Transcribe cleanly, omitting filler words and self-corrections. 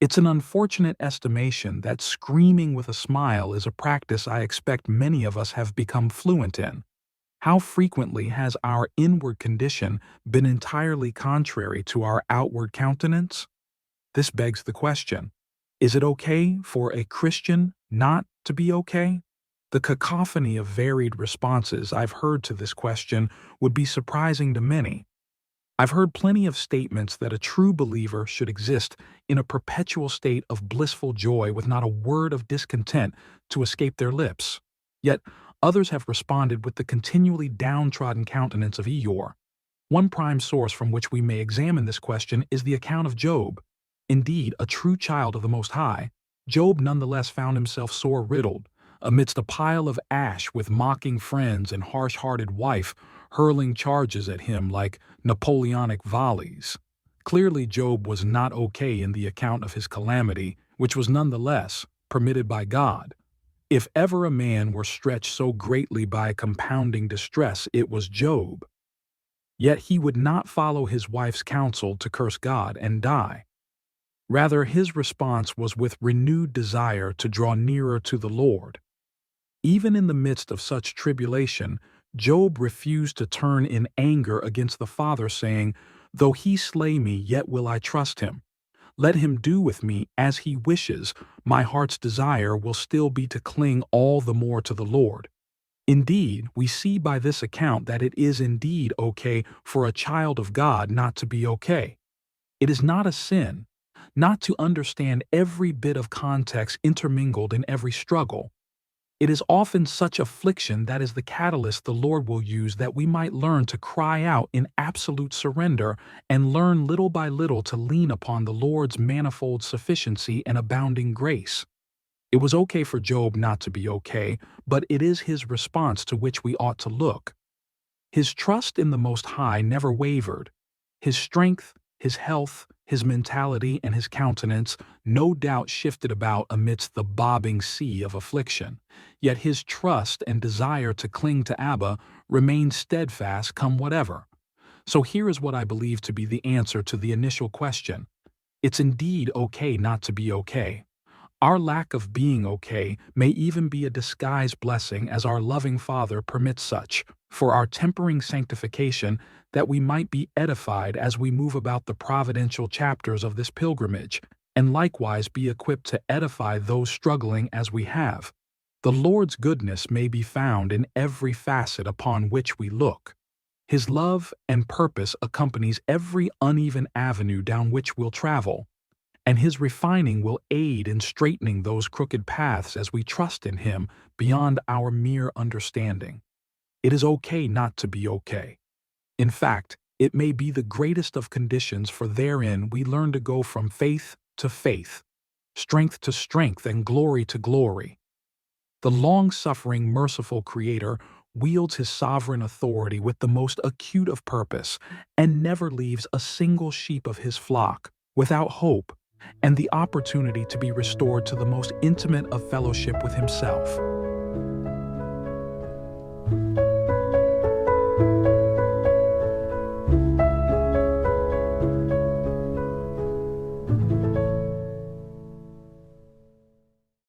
It's an unfortunate estimation that screaming with a smile is a practice I expect many of us have become fluent in. How frequently has our inward condition been entirely contrary to our outward countenance? This begs the question, is it okay for a Christian not to be okay? The cacophony of varied responses I've heard to this question would be surprising to many. I've heard plenty of statements that a true believer should exist in a perpetual state of blissful joy with not a word of discontent to escape their lips. Yet others have responded with the continually downtrodden countenance of Eeyore. One prime source from which we may examine this question is the account of Job. Indeed, a true child of the Most High, Job nonetheless found himself sore riddled, amidst a pile of ash with mocking friends and harsh-hearted wife hurling charges at him like Napoleonic volleys. Clearly Job was not okay in the account of his calamity, which was nonetheless permitted by God. If ever a man were stretched so greatly by compounding distress, it was Job. Yet he would not follow his wife's counsel to curse God and die. Rather, his response was with renewed desire to draw nearer to the Lord. Even in the midst of such tribulation, Job refused to turn in anger against the Father, saying, "Though he slay me, yet will I trust him. Let him do with me as he wishes. My heart's desire will still be to cling all the more to the Lord." Indeed, we see by this account that it is indeed okay for a child of God not to be okay. It is not a sin not to understand every bit of context intermingled in every struggle. It is often such affliction that is the catalyst the Lord will use that we might learn to cry out in absolute surrender and learn little by little to lean upon the Lord's manifold sufficiency and abounding grace. It was okay for Job not to be okay, but it is his response to which we ought to look. His trust in the Most High never wavered. His strength, his health, his mentality, and his countenance no doubt shifted about amidst the bobbing sea of affliction. Yet his trust and desire to cling to Abba remained steadfast come whatever. So here is what I believe to be the answer to the initial question. It's indeed okay not to be okay. Our lack of being okay may even be a disguised blessing as our loving Father permits such, for our tempering sanctification, that we might be edified as we move about the providential chapters of this pilgrimage, and likewise be equipped to edify those struggling as we have. The Lord's goodness may be found in every facet upon which we look. His love and purpose accompanies every uneven avenue down which we'll travel, and his refining will aid in straightening those crooked paths as we trust in him beyond our mere understanding. It is okay not to be okay. In fact, it may be the greatest of conditions, for therein we learn to go from faith to faith, strength to strength, and glory to glory. The long-suffering, merciful Creator wields his sovereign authority with the most acute of purpose and never leaves a single sheep of his flock without hope and the opportunity to be restored to the most intimate of fellowship with himself.